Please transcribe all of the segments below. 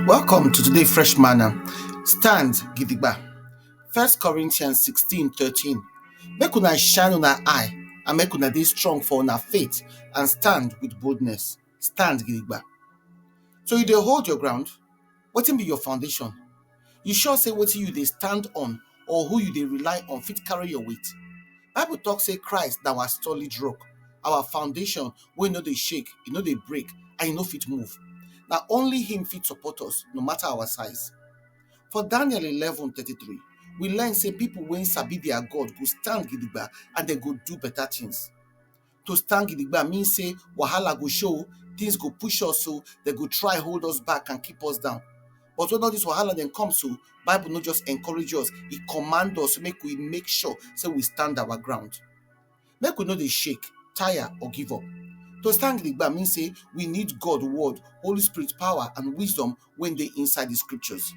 Welcome to today's fresh manna. Stand Gidigba. 1 Corinthians 16:13. Make una shine una eye and make una dey strong for una faith and stand with boldness. Stand Gidigba. So you dey hold your ground? Wetin be your foundation? You sure say wetin you dey stand on or who you dey rely on fit carry your weight? Bible talk say Christ na our solid rock, our foundation wey no dey shake, e no dey break and e no fit move. Na only him fit support us no matter our size. For Daniel 11:33, we learn say people wey sabi their God go stand gidigba and dem go do better things. To stand gidigba mean say wahala go show, things go push us so dem go try hold us back and keep us down. But when all this wahala dem come so, Bible no just encourage us, e command us make we make sure say we stand our ground. Make we no dey shake, tire or give up. To stand gidigba mean say we need God word, Holy Spirit power and wisdom wey dey inside the scriptures.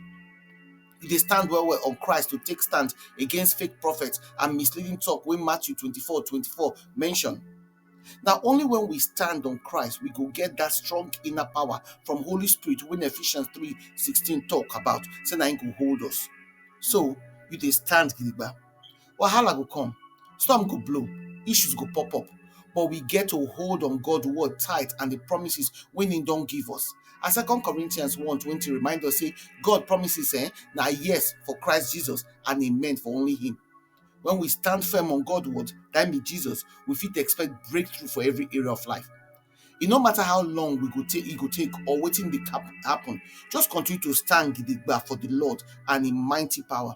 You dey stand well on Christ to take stand against fake prophets and misleading talk wey Matthew 24:24 mention. Na only when we stand on Christ we go get that strong inner power from Holy Spirit wey Ephesians 3:16 talk about, say na him go hold us. So you dey stand gidigba. Wahala go come, storm go blow, issues go pop up, but we get to hold on God's word tight and the promises wey him don give us. As 2 Corinthians 1:20 remind us say God promises na yes for Christ Jesus and amen for only him. When we stand firm on God's word, that means Jesus, we fit expect breakthrough for every area of life. E no matter how long e go take or wetin dey happen, just continue to stand gidigba for the Lord and him mighty power.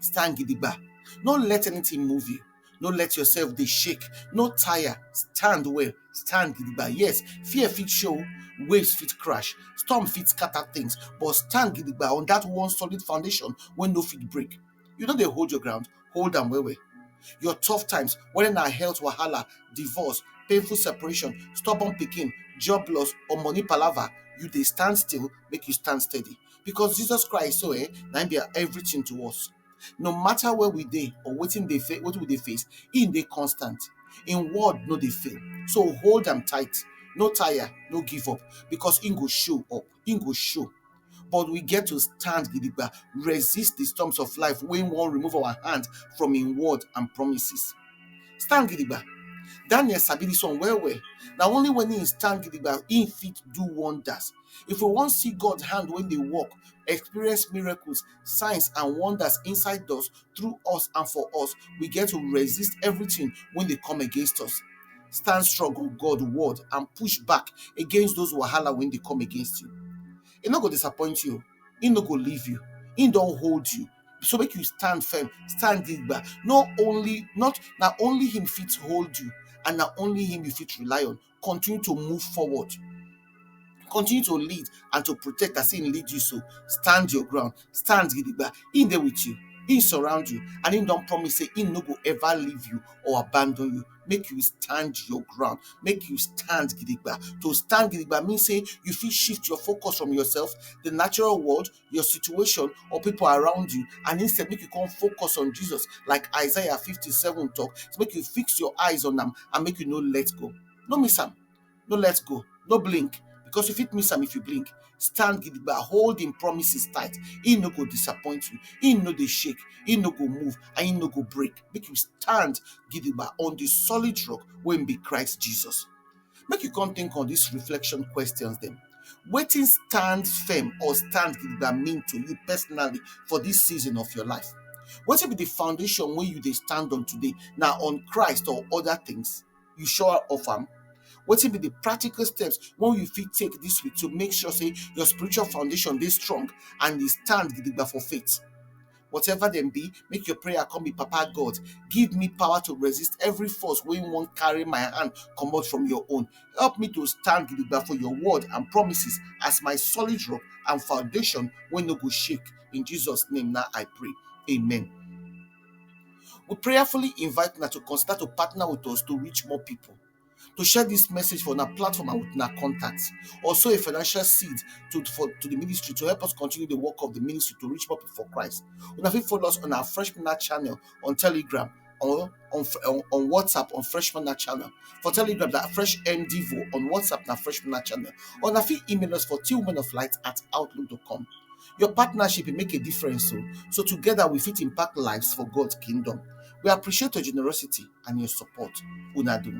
Stand gidigba. No let anything move you. No let yourself dey shake. No tire. Stand well. Stand gidigba. Yes, fear fit show, waves fit crash, storm fit scatter things, but stand gidigba on that one solid foundation wey no fit break. You no dey hold your ground, hold am well well. Your tough times, whether na health wahala, divorce, painful separation, stubborn pikin, job loss or money palava, you dey stand still, make you stand steady. Because Jesus Christ na him be everything to us. No matter where we dey or wetin we dey face, him dey constant. Him word no dey fail. So hold am tight. No tire, no give up, because him go show up. Him go show. But we get to stand gidigba, resist the storms of life wey wan remove our hand from him word and promises. Stand gidigba. Daniel sabi this one well well. Na only when him stand gidigba him fit do wonders. If we wan see God hand when dey work, experience miracles, signs and wonders inside us, through us and for us, we get to resist everything when they come against us. Stand strong on God's word and push back against those wahala when they come against you. He no go disappoint you. He no go leave you. He don hold you. So make you stand firm, stand gidigba. Not only him fit hold you, and na only him you fit rely on. Continue to move forward. Continue to lead and to protect as him lead you so. Stand your ground. Stand gidigba. He there with you. He surround you. And he don't promise say he no go ever leave you or abandon you. Make you stand your ground. Make you stand gidigba. To stand gidigba means say you fit shift your focus from yourself, the natural world, your situation, or people around you, and instead make you come focus on Jesus, like Isaiah 57 talk. So make you fix your eyes on them and make you no let go. No miss am. No let go. No blink. Because you fit miss am if you blink. Stand gidigba, hold him promises tight. He no go disappoint you. He no dey shake. He no go move and he no go break. Make you stand gidigba on the solid rock wey be Christ Jesus. Make you come think on these reflection questions then. Wetin stand firm or stand gidigba mean to you personally for this season of your life? Wetin be the foundation wey you dey stand on today? Na on Christ or other things? You sure of am? Wetin be the practical steps wey you fit take this week to make sure say your spiritual foundation dey strong and dey stand gidigba for faith? Whatever dem be, make your prayer come be, Papa God, give me power to resist every force wey wan carry my hand comot from your own. Help me to stand gidigba for your word and promises as my solid rock and foundation wey no go shake. In Jesus' name now I pray. Amen. We prayerfully invite una to consider to partner with us to reach more people, to share this message for our platform and with our contacts. Also a financial seed to the ministry to help us continue the work of the ministry to reach more people for Christ. Una fit follow us on our Fresh Manna channel on Telegram or on WhatsApp on Freshman channel. For Telegram, that Fresh Devo on WhatsApp na Freshman channel. Or na fit email us for tillwomenoflight@outlook.com. Your partnership will make a difference. So together we fit impact lives for God's kingdom. We appreciate your generosity and your support. Una do.